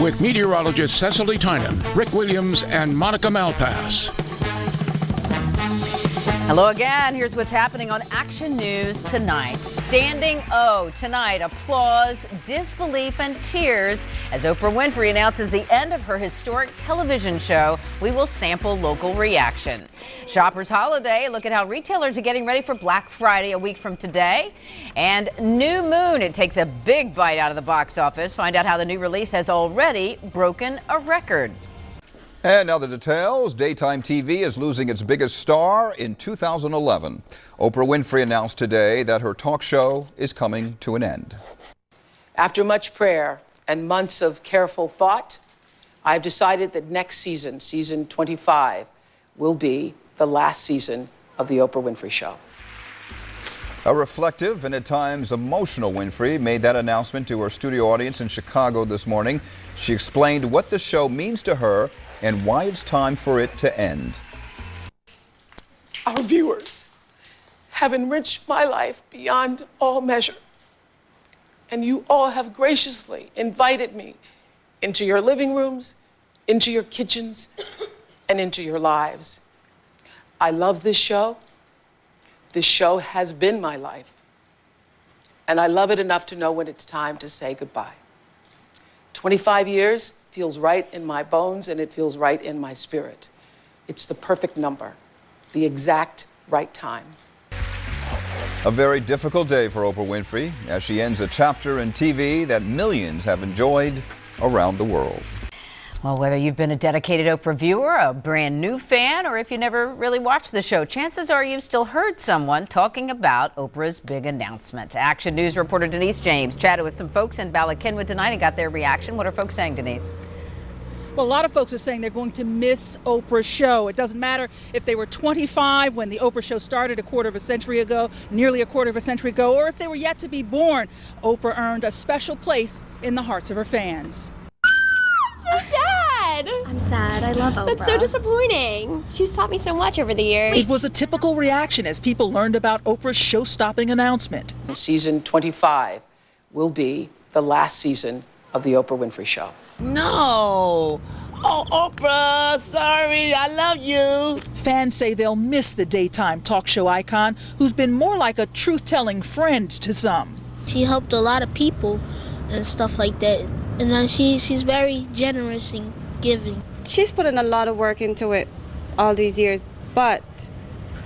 with meteorologist Cecily Tynan, Rick Williams, and Monica Malpass. Hello again. Here's what's happening on Action News tonight. Standing O tonight, applause, disbelief, and tears as Oprah Winfrey announces the end of her historic television show. We will sample local reaction. Shoppers Holiday, look at how retailers are getting ready for Black Friday a week from today. And New Moon, it takes a big bite out of the box office. Find out how the new release has already broken a record. And now the details. Daytime TV is losing its biggest star in 2011. Oprah Winfrey announced today that her talk show is coming to an end. After much prayer and months of careful thought, I've decided that next season, season 25, will be the last season of The Oprah Winfrey Show. A reflective and at times emotional Winfrey made that announcement to her studio audience in Chicago this morning. She explained what the show means to her and why it's time for it to end. Our viewers have enriched my life beyond all measure, and you all have graciously invited me into your living rooms, into your kitchens, and into your lives. I love this show. This show has been my life, and I love it enough to know when it's time to say goodbye. 25 years feels right in my bones, and it feels right in my spirit. It's the perfect number, the exact right time. A very difficult day for Oprah Winfrey as she ends a chapter in TV that millions have enjoyed around the world. Well, whether you've been a dedicated Oprah viewer, a brand new fan, or if you never really watched the show, chances are you've still heard someone talking about Oprah's big announcement. Action News reporter Denise James chatted with some folks in Bala Cynwyd tonight and got their reaction. What are folks saying, Denise? Well, a lot of folks are saying they're going to miss Oprah's show. It doesn't matter if they were 25 when the Oprah show started nearly a quarter of a century ago, or if they were yet to be born. Oprah earned a special place in the hearts of her fans. I'm sad. I love Oprah. That's so disappointing. She's taught me so much over the years. It was a typical reaction as people learned about Oprah's show-stopping announcement. Season 25 will be the last season of The Oprah Winfrey Show. No. Oh, Oprah, sorry, I love you. Fans say they'll miss the daytime talk show icon who's been more like a truth-telling friend to some. She helped a lot of people and stuff like that. And then she's very generous and giving. She's put in a lot of work into it all these years, but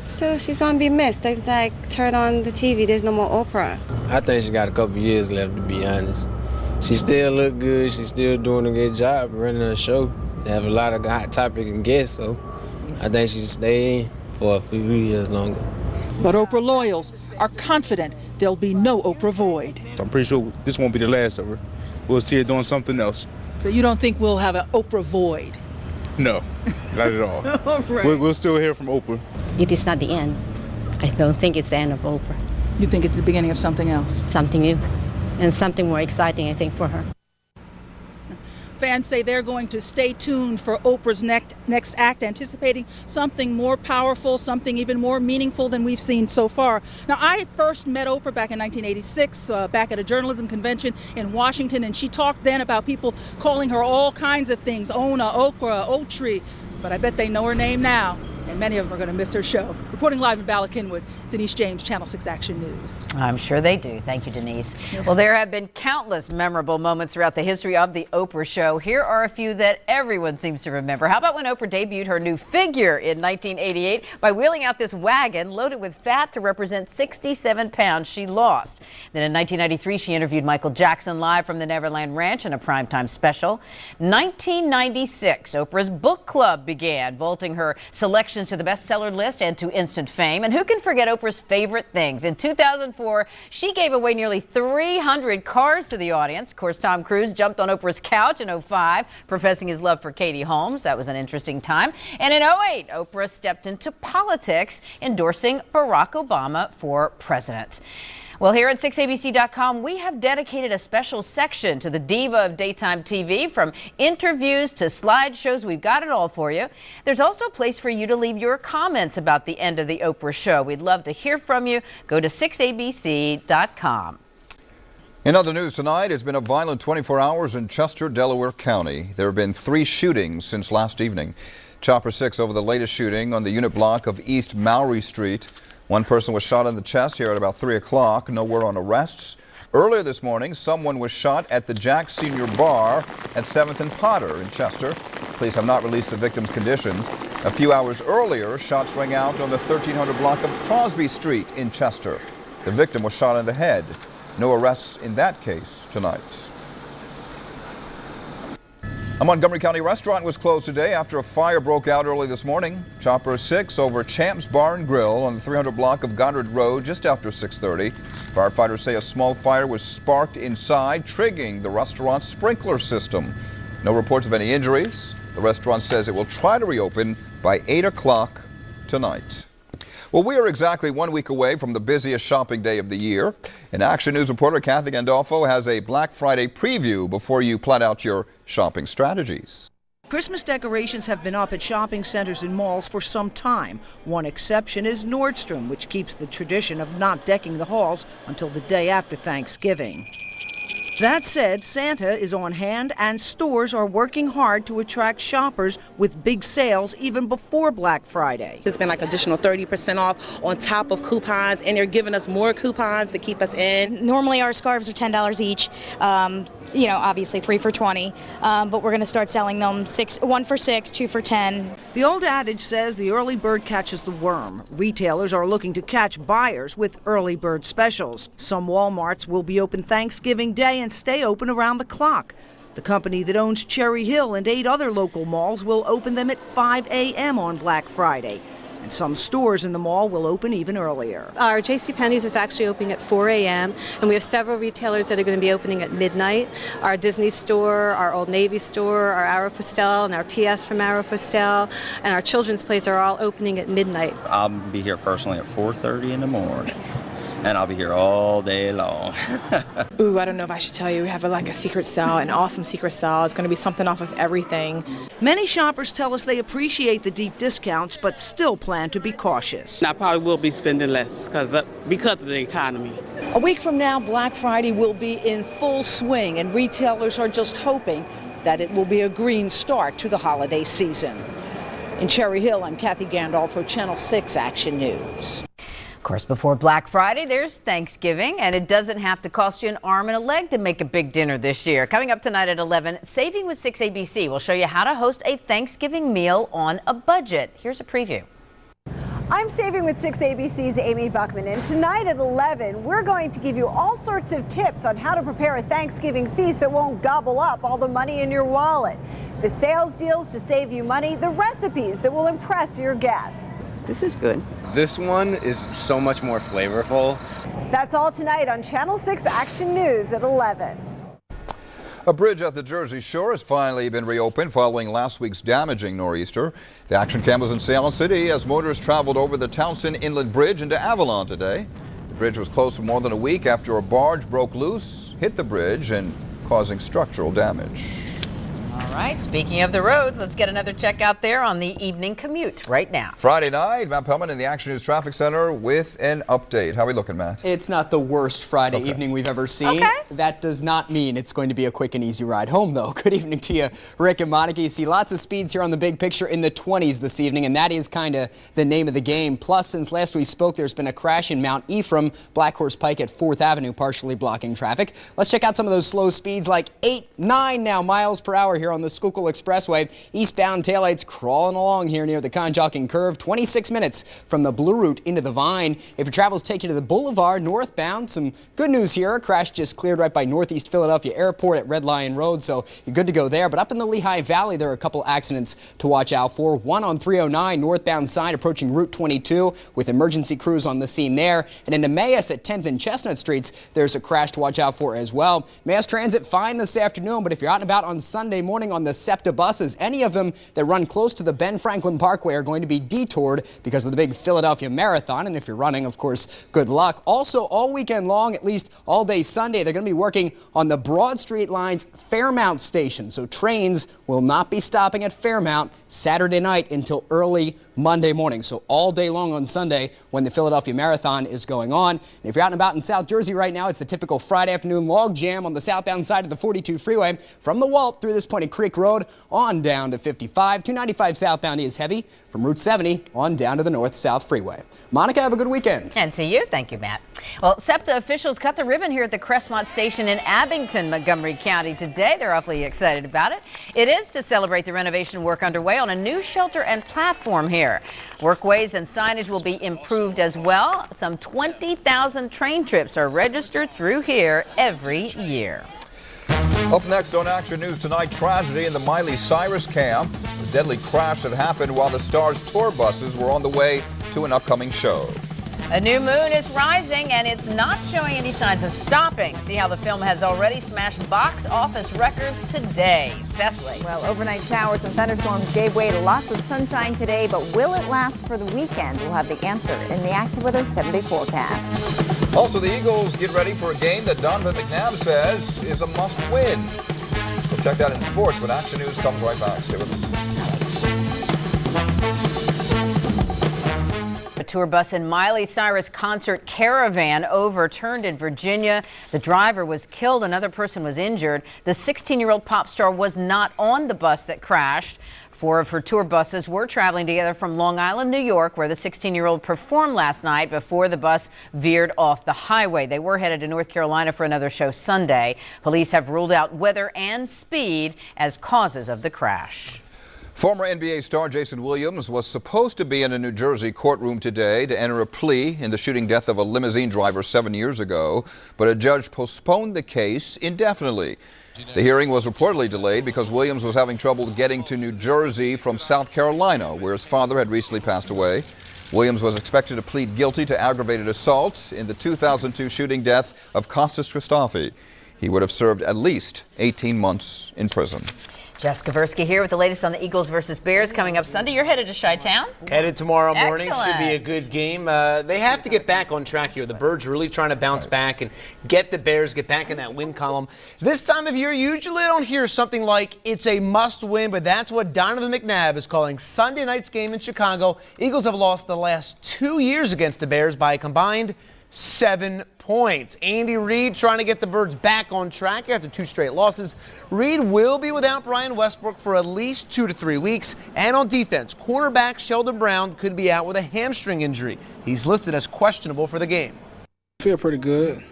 still she's going to be missed. It's like, turn on the TV, there's no more Oprah. I think she got a couple years left, to be honest. She still look good, she's still doing a good job running a show. They have a lot of hot topics and guests, so I think she should stay for a few years longer. But Oprah loyals are confident there'll be no Oprah void. I'm pretty sure this won't be the last of her. We'll see her doing something else. So you don't think we'll have an Oprah void? No, not at all. All right. We'll still hear from Oprah. It is not the end. I don't think it's the end of Oprah. You think it's the beginning of something else? Something new and something more exciting, I think, for her. Fans say they're going to stay tuned for Oprah's next act, anticipating something more powerful, something even more meaningful than we've seen so far. Now, I first met Oprah back in 1986, back at a journalism convention in Washington, and she talked then about people calling her all kinds of things, Ona, Okra, Otri, but I bet they know her name now, and many of them are going to miss her show. Reporting live in Bala Cynwyd, Denise James, Channel 6 Action News. I'm sure they do. Thank you, Denise. Well, there have been countless memorable moments throughout the history of the Oprah show. Here are a few that everyone seems to remember. How about when Oprah debuted her new figure in 1988 by wheeling out this wagon loaded with fat to represent 67 pounds she lost. Then in 1993, she interviewed Michael Jackson live from the Neverland Ranch in a primetime special. 1996, Oprah's book club began, vaulting her selections to the bestseller list and to instant fame. And who can forget Oprah's favorite things? In 2004, she gave away nearly 300 cars to the audience. Of course, Tom Cruise jumped on Oprah's couch in 2005, professing his love for Katie Holmes. That was an interesting time. And in 2008, Oprah stepped into politics, endorsing Barack Obama for president. Well, here at 6abc.com, we have dedicated a special section to the diva of daytime TV. From interviews to slideshows, we've got it all for you. There's also a place for you to leave your comments about the end of the Oprah show. We'd love to hear from you. Go to 6abc.com. In other news tonight, it's been a violent 24 hours in Chester, Delaware County. There have been 3 shootings since last evening. Chopper 6 over the latest shooting on the unit block of East Maury Street. One person was shot in the chest here at about 3 o'clock. No word on arrests. Earlier this morning, someone was shot at the Jack Senior Bar at 7th and Potter in Chester. Police have not released the victim's condition. A few hours earlier, shots rang out on the 1300 block of Crosby Street in Chester. The victim was shot in the head. No arrests in that case tonight. A Montgomery County restaurant was closed today after a fire broke out early this morning. Chopper 6 over Champ's Bar and Grill on the 300 block of Goddard Road just after 6:30. Firefighters say a small fire was sparked inside, triggering the restaurant's sprinkler system. No reports of any injuries. The restaurant says it will try to reopen by 8 o'clock tonight. Well, we are exactly 1 week away from the busiest shopping day of the year. And Action News reporter Kathy Gandolfo has a Black Friday preview before you plan out your shopping strategies. Christmas decorations have been up at shopping centers and malls for some time. One exception is Nordstrom, which keeps the tradition of not decking the halls until the day after Thanksgiving. That said, Santa is on hand and stores are working hard to attract shoppers with big sales even before Black Friday. There's been like additional 30% off on top of coupons, and they're giving us more coupons to keep us in. Normally our scarves are $10 each. You know, obviously 3 for $20, but we're going to start selling them 1 for $6, 2 for $10. The old adage says the early bird catches the worm. Retailers are looking to catch buyers with early bird specials. Some Walmarts will be open Thanksgiving Day and stay open around the clock. The company that owns Cherry Hill and 8 other local malls will open them at 5 a.m. on Black Friday. And some stores in the mall will open even earlier. Our JCPenney's is actually opening at 4 a.m. and we have several retailers that are going to be opening at midnight. Our Disney store, our Old Navy store, our Aeropostale and our PS from Aeropostale, and our children's place are all opening at midnight. I'll be here personally at 4:30 in the morning. And I'll be here all day long. Ooh, I don't know if I should tell you. We have like a secret sale, an awesome secret sale. It's going to be something off of everything. Many shoppers tell us they appreciate the deep discounts, but still plan to be cautious. I probably will be spending less because of the economy. A week from now, Black Friday will be in full swing, and retailers are just hoping that it will be a green start to the holiday season. In Cherry Hill, I'm Kathy Gandolfo, Channel 6 Action News. Of course, before Black Friday, there's Thanksgiving, and it doesn't have to cost you an arm and a leg to make a big dinner this year. Coming up tonight at 11, Saving with 6 ABC will show you how to host a Thanksgiving meal on a budget. Here's a preview. I'm Saving with 6 ABC's Amy Buckman, and tonight at 11, we're going to give you all sorts of tips on how to prepare a Thanksgiving feast that won't gobble up all the money in your wallet. The sales deals to save you money, the recipes that will impress your guests. This is good. This one is so much more flavorful. That's all tonight on Channel 6 Action News at 11. A bridge at the Jersey Shore has finally been reopened following last week's damaging nor'easter. The action cam was in Salem City as motorists traveled over the Townsend Inlet Bridge into Avalon today. The bridge was closed for more than a week after a barge broke loose, hit the bridge, and causing structural damage. All right, speaking of the roads, let's get another check out there on the evening commute right now. Friday night, Matt Pellman in the Action News Traffic Center with an update. How are we looking, Matt? It's not the worst Friday evening we've ever seen. That does not mean it's going to be a quick and easy ride home, though. Good evening to you, Rick and Monica. You see lots of speeds here on the big picture in the 20s this evening, and that is kind of the name of the game. Plus, since last we spoke, there's been a crash in Mount Ephraim, Black Horse Pike at 4th Avenue, partially blocking traffic. Let's check out some of those slow speeds, like 8, 9 now miles per hour here on the Schuylkill Expressway. Eastbound taillights crawling along here near the Conshohocken Curve. 26 minutes from the Blue Route into the Vine. If your travels take you to the Boulevard northbound, some good news here. A crash just cleared right by Northeast Philadelphia Airport at Red Lion Road, so you're good to go there. But up in the Lehigh Valley, there are a couple accidents to watch out for. One on 309 northbound side approaching Route 22 with emergency crews on the scene there. And in Emmaus at 10th and Chestnut Streets, there's a crash to watch out for as well. Mass transit fine this afternoon, but if you're out and about on Sunday morning warning on the SEPTA buses. Any of them that run close to the Ben Franklin Parkway are going to be detoured because of the big Philadelphia Marathon. And if you're running, of course, good luck. Also, all weekend long, at least all day Sunday, they're going to be working on the Broad Street Line's Fairmount station. So trains will not be stopping at Fairmount Saturday night until early Monday morning. So all day long on Sunday when the Philadelphia Marathon is going on. And if you're out and about in South Jersey right now, it's the typical Friday afternoon log jam on the southbound side of the 42 freeway from the Walt through this point at Creek Road on down to 55. 295 southbound is heavy from Route 70 on down to the north-south freeway. Monica, have a good weekend. And to you. Thank you, Matt. Well, SEPTA officials cut the ribbon here at the Crestmont Station in Abington, Montgomery County today. They're awfully excited about it. It is to celebrate the renovation work underway on a new shelter and platform here. Workways and signage will be improved as well. Some 20,000 train trips are registered through here every year. Up next on Action News tonight, tragedy in the Miley Cyrus camp. A deadly crash that happened while the star's tour buses were on the way to an upcoming show. A new moon is rising, and it's not showing any signs of stopping. See how the film has already smashed box office records today. Cecily. Well, overnight showers and thunderstorms gave way to lots of sunshine today, but will it last for the weekend? We'll have the answer in the AccuWeather 7-day forecast. Also, the Eagles get ready for a game that Donovan McNabb says is a must-win. We'll check that in sports when Action News comes right back. Stay with us. A tour bus in Miley Cyrus concert caravan overturned in Virginia. The driver was killed. Another person was injured. The 16-year-old pop star was not on the bus that crashed. 4 of her tour buses were traveling together from Long Island, New York, where the 16-year-old performed last night before the bus veered off the highway. They were headed to North Carolina for another show Sunday. Police have ruled out weather and speed as causes of the crash. Former NBA star Jason Williams was supposed to be in a New Jersey courtroom today to enter a plea in the shooting death of a limousine driver 7 years ago, but a judge postponed the case indefinitely. The hearing was reportedly delayed because Williams was having trouble getting to New Jersey from South Carolina, where his father had recently passed away. Williams was expected to plead guilty to aggravated assault in the 2002 shooting death of Kostas Christofi. He would have served at least 18 months in prison. Jeff Skaversky here with the latest on the Eagles versus Bears coming up Sunday. You're headed to Chi-Town? Headed tomorrow morning. Excellent. Should be a good game. They have to get back on track here. The Birds are really trying to bounce back and get the Bears, get back in that win column. This time of year, usually I don't hear something like it's a must-win, but that's what Donovan McNabb is calling Sunday night's game in Chicago. Eagles have lost the last 2 years against the Bears by a combined 7 points. Andy Reid trying to get the Birds back on track after 2 straight losses. Reid will be without Brian Westbrook for at least 2 to 3 weeks. And on defense, cornerback Sheldon Brown could be out with a hamstring injury. He's listed as questionable for the game. I feel pretty good.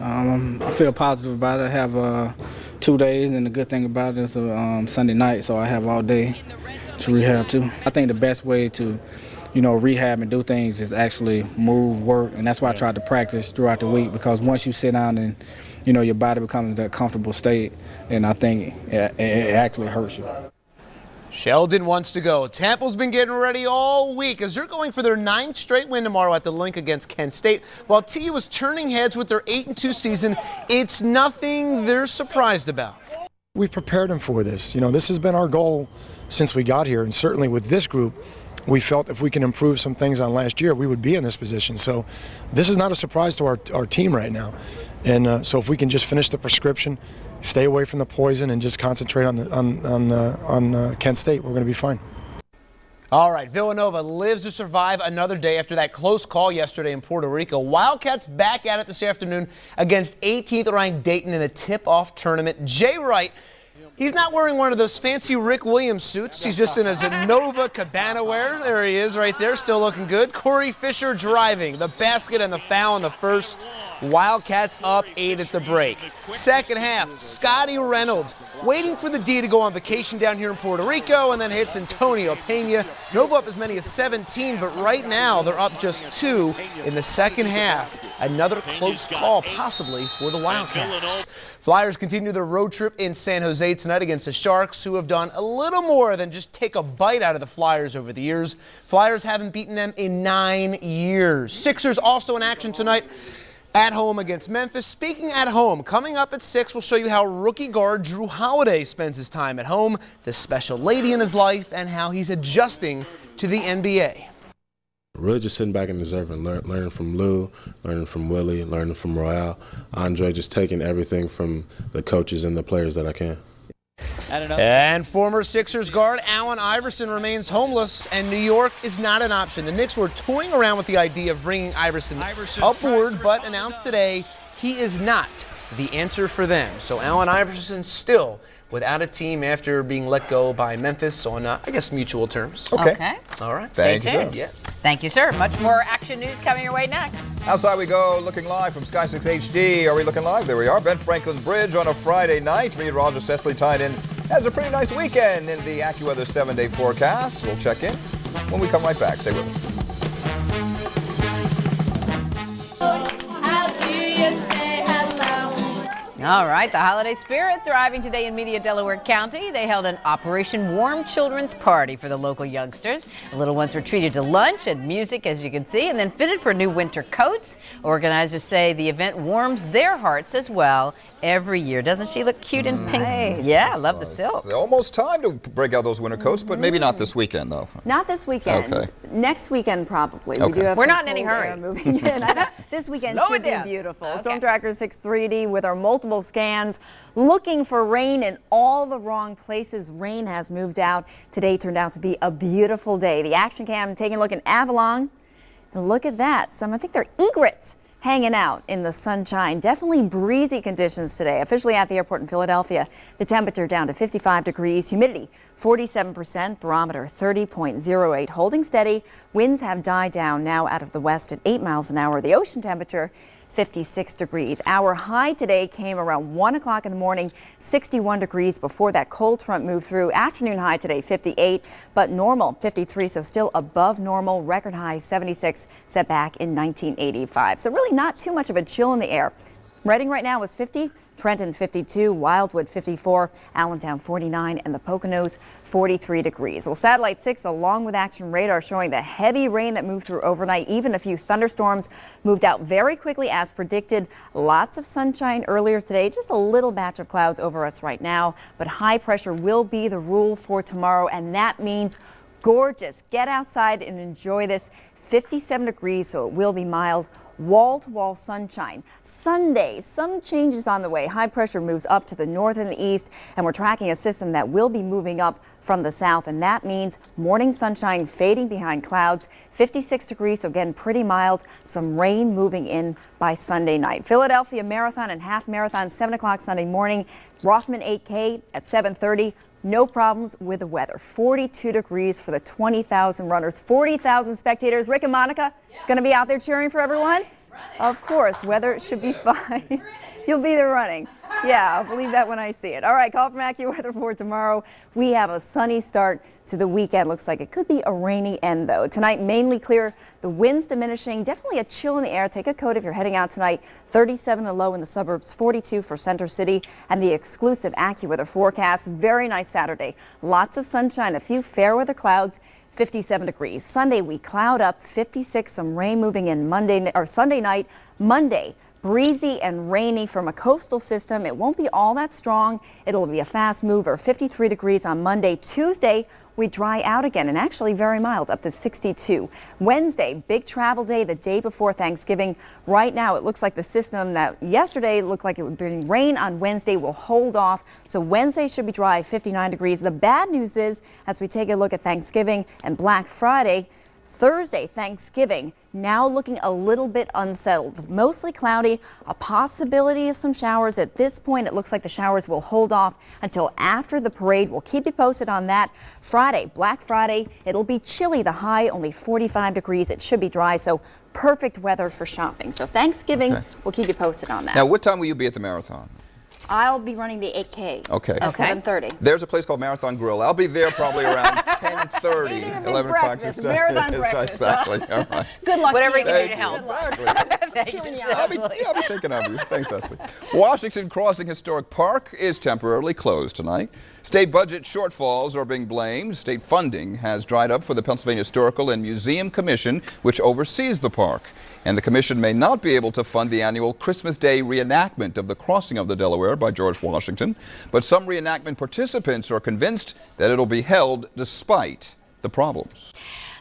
I feel positive about it. I have 2 days, and the good thing about it is Sunday night, so I have all day to rehab too. I think the best way to rehab and do things is actually move, work, and that's why I tried to practice throughout the week, because once you sit down and, your body becomes in that comfortable state, and I think it actually hurts you. Sheldon wants to go. Tampa's been getting ready all week as they're going for their 9th straight win tomorrow at the Link against Kent State. While TU was turning heads with their 8-2 season, it's nothing they're surprised about. We've prepared them for this. This has been our goal since we got here, and certainly with this group, we felt if we can improve some things on last year, we would be in this position. So this is not a surprise to our team right now. And so if we can just finish the prescription, stay away from the poison, and just concentrate on Kent State, we're going to be fine. All right, Villanova lives to survive another day after that close call yesterday in Puerto Rico. Wildcats back at it this afternoon against 18th-ranked Dayton in a tip-off tournament. Jay Wright, he's not wearing one of those fancy Rick Williams suits. He's just in his Nova Cabana wear. There he is right there, still looking good. Corey Fisher driving the basket and the foul in the first. Wildcats up 8 at the break. Second half, Scotty Reynolds waiting for the D to go on vacation down here in Puerto Rico, and then hits Antonio Pena. Nova up as many as 17, but right now they're up just 2 in the second half. Another close call possibly for the Wildcats. Flyers continue their road trip in San Jose tonight against the Sharks, who have done a little more than just take a bite out of the Flyers over the years. Flyers haven't beaten them in 9 years. Sixers also in action tonight. At home against Memphis. Speaking at home, coming up at 6, we'll show you how rookie guard Drew Holiday spends his time at home, the special lady in his life, and how he's adjusting to the NBA. Really just sitting back and observing, learning from Lou, learning from Willie, learning from Royale. I enjoy just taking everything from the coaches and the players that I can. And former Sixers guard Allen Iverson remains homeless, and New York is not an option. The Knicks were toying around with the idea of bringing Iverson upward, but announced today he is not the answer for them. So Allen Iverson still without a team after being let go by Memphis on, I guess, mutual terms. Okay. All right. Stay Thank you, tuned. Joe. Thank you, sir. Much more action news coming your way next. Outside we go, looking live from Sky 6 HD. Are we looking live? There we are. Ben Franklin Bridge on a Friday night. Me and Roger Cecily tied in. Has a pretty nice weekend in the AccuWeather 7-day forecast. We'll check in when we come right back. Stay with us. All right, the holiday spirit thriving today in Media, Delaware County. They held an Operation Warm Children's Party for the local youngsters. The little ones were treated to lunch and music, as you can see, and then fitted for new winter coats. Organizers say the event warms their hearts as well every year. Doesn't she look cute in pink? Nice. Yeah, I love the silk. It's almost time to break out those winter coats, but maybe not this weekend, though. Not this weekend. Okay. Next weekend, probably. Okay. We do have We're some not in any cold hurry. air moving in. I know. This weekend Slow should it be down. beautiful. Okay. Storm Tracker 6 3D with our multiple scans looking for rain in all the wrong places. Rain has moved out. Today turned out to be a beautiful day. The action cam taking a look in Avalon. And look at that. I think they're egrets hanging out in the sunshine. Definitely breezy conditions today. Officially at the airport in Philadelphia, the temperature down to 55 degrees, humidity 47%, barometer 30.08, holding steady. Winds have died down now out of the west at 8 miles an hour. The ocean temperature 56 degrees. Our high today came around 1 o'clock in the morning, 61 degrees before that cold front moved through. Afternoon high today 58, but normal 53, so still above normal. Record high 76 set back in 1985. So really not too much of a chill in the air. Reading right now is 50, Trenton 52, Wildwood 54, Allentown 49, and the Poconos 43 degrees. Well, Satellite 6 along with Action Radar showing the heavy rain that moved through overnight. Even a few thunderstorms moved out very quickly as predicted. Lots of sunshine earlier today, just a little batch of clouds over us right now, but high pressure will be the rule for tomorrow, and that means gorgeous. Get outside and enjoy this. 57 degrees, so it will be mild. Wall-to-wall sunshine. Sunday, some changes on the way. High pressure moves up to the north and the east, and we're tracking a system that will be moving up from the south, and that means morning sunshine fading behind clouds. 56 degrees, so again, pretty mild. Some rain moving in by Sunday night. Philadelphia Marathon and Half Marathon, 7 o'clock Sunday morning. Rothman 8K at 7:30. No problems with the weather. 42 degrees for the 20,000 runners, 40,000 spectators. Rick and Monica going to be out there cheering for everyone? Of course, weather should be fine. You'll be there running. Yeah, I'll believe that when I see it. All right, call from AccuWeather for tomorrow. We have a sunny start to the weekend. Looks like it could be a rainy end, though. Tonight, mainly clear. The winds diminishing. Definitely a chill in the air. Take a coat if you're heading out tonight. 37 the low in the suburbs, 42 for Center City, and the exclusive AccuWeather forecast. Very nice Saturday. Lots of sunshine, a few fair weather clouds. 57 degrees. Sunday, we cloud up. 56, some rain moving in Sunday night. Monday, breezy and rainy from a coastal system. It won't be all that strong. It'll be a fast mover. 53 degrees on Monday. Tuesday, we dry out again and actually very mild, up to 62. Wednesday, big travel day, the day before Thanksgiving. Right now, it looks like the system that yesterday looked like it would bring rain on Wednesday will hold off. So Wednesday should be dry, 59 degrees. The bad news is, as we take a look at Thanksgiving and Black Friday, Thursday, Thanksgiving, now looking a little bit unsettled. Mostly cloudy, a possibility of some showers. At this point, it looks like the showers will hold off until after the parade. We'll keep you posted on that. Friday, Black Friday, it'll be chilly. The high only 45 degrees. It should be dry, so perfect weather for shopping. So Thanksgiving, we'll keep you posted on that. Now, what time will you be at the marathon? I'll be running the 8K at 7:30. There's a place called Marathon Grill. I'll be there probably around 10:30, 11 o'clock. Marathon breakfast. Exactly. All right. Good luck. Whatever to you can do to help. Exactly. I'll be thinking of you. Thanks, Leslie. Washington Crossing Historic Park is temporarily closed tonight. State budget shortfalls are being blamed. State funding has dried up for the Pennsylvania Historical and Museum Commission, which oversees the park. And the commission may not be able to fund the annual Christmas Day reenactment of the crossing of the Delaware by George Washington. But some reenactment participants are convinced that it'll be held despite the problems.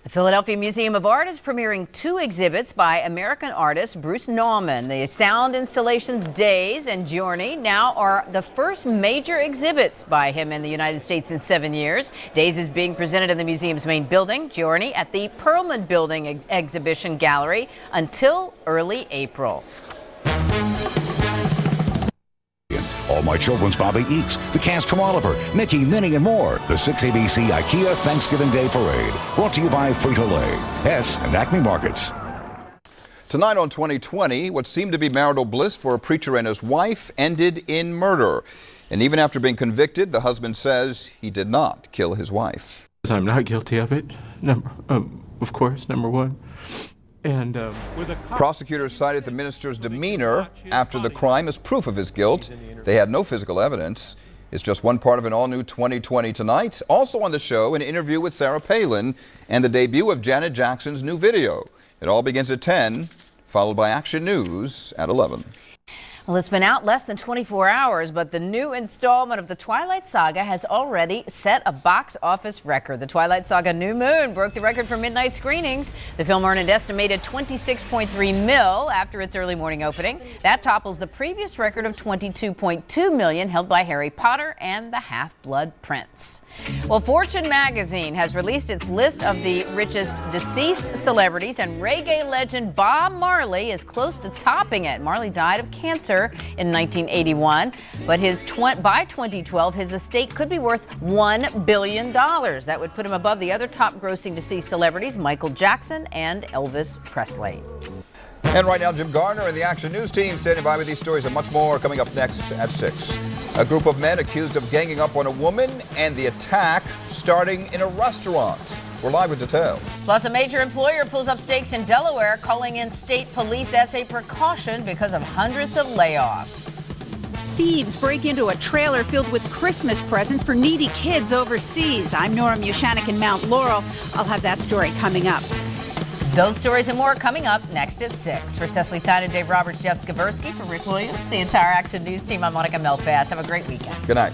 The Philadelphia Museum of Art is premiering 2 exhibits by American artist Bruce Nauman. The sound installations Days and Journey now are the first major exhibits by him in the United States in 7 years. Days is being presented in the museum's main building, Journey at the Perlman Building Exhibition Gallery until early April. All My Children's Bobby Eakes, the cast from Oliver, Mickey, Minnie, and more. The 6 ABC IKEA Thanksgiving Day Parade. Brought to you by Frito-Lay, Hess, and Acme Markets. Tonight on 2020, what seemed to be marital bliss for a preacher and his wife ended in murder. And even after being convicted, the husband says he did not kill his wife. I'm not guilty of it, of course, number one. And prosecutors cited the minister's demeanor after the crime as proof of his guilt. They had no physical evidence. It's just one part of an all-new 2020 tonight. Also on the show, an interview with Sarah Palin and the debut of Janet Jackson's new video. It all begins at 10, followed by Action News at 11. Well, it's been out less than 24 hours, but the new installment of the Twilight Saga has already set a box office record. The Twilight Saga New Moon broke the record for midnight screenings. The film earned an estimated $26.3 million after its early morning opening. That topples the previous record of $22.2 million held by Harry Potter and the Half-Blood Prince. Well, Fortune magazine has released its list of the richest deceased celebrities, and reggae legend Bob Marley is close to topping it. Marley died of cancer in 1981, but by 2012, his estate could be worth $1 billion. That would put him above the other top grossing deceased celebrities, Michael Jackson and Elvis Presley. And right now, Jim Garner and the Action News team standing by with these stories and much more coming up next at 6. A group of men accused of ganging up on a woman and the attack starting in a restaurant. We're live with details. Plus, a major employer pulls up stakes in Delaware, calling in state police as a precaution because of hundreds of layoffs. Thieves break into a trailer filled with Christmas presents for needy kids overseas. I'm Nora Mushanik in Mount Laurel. I'll have that story coming up. Those stories and more coming up next at 6. For Cecily Tynan, Dave Roberts, Jeff Skaversky, for Rick Williams, the entire Action News team, I'm Monica Melpass. Have a great weekend. Good night.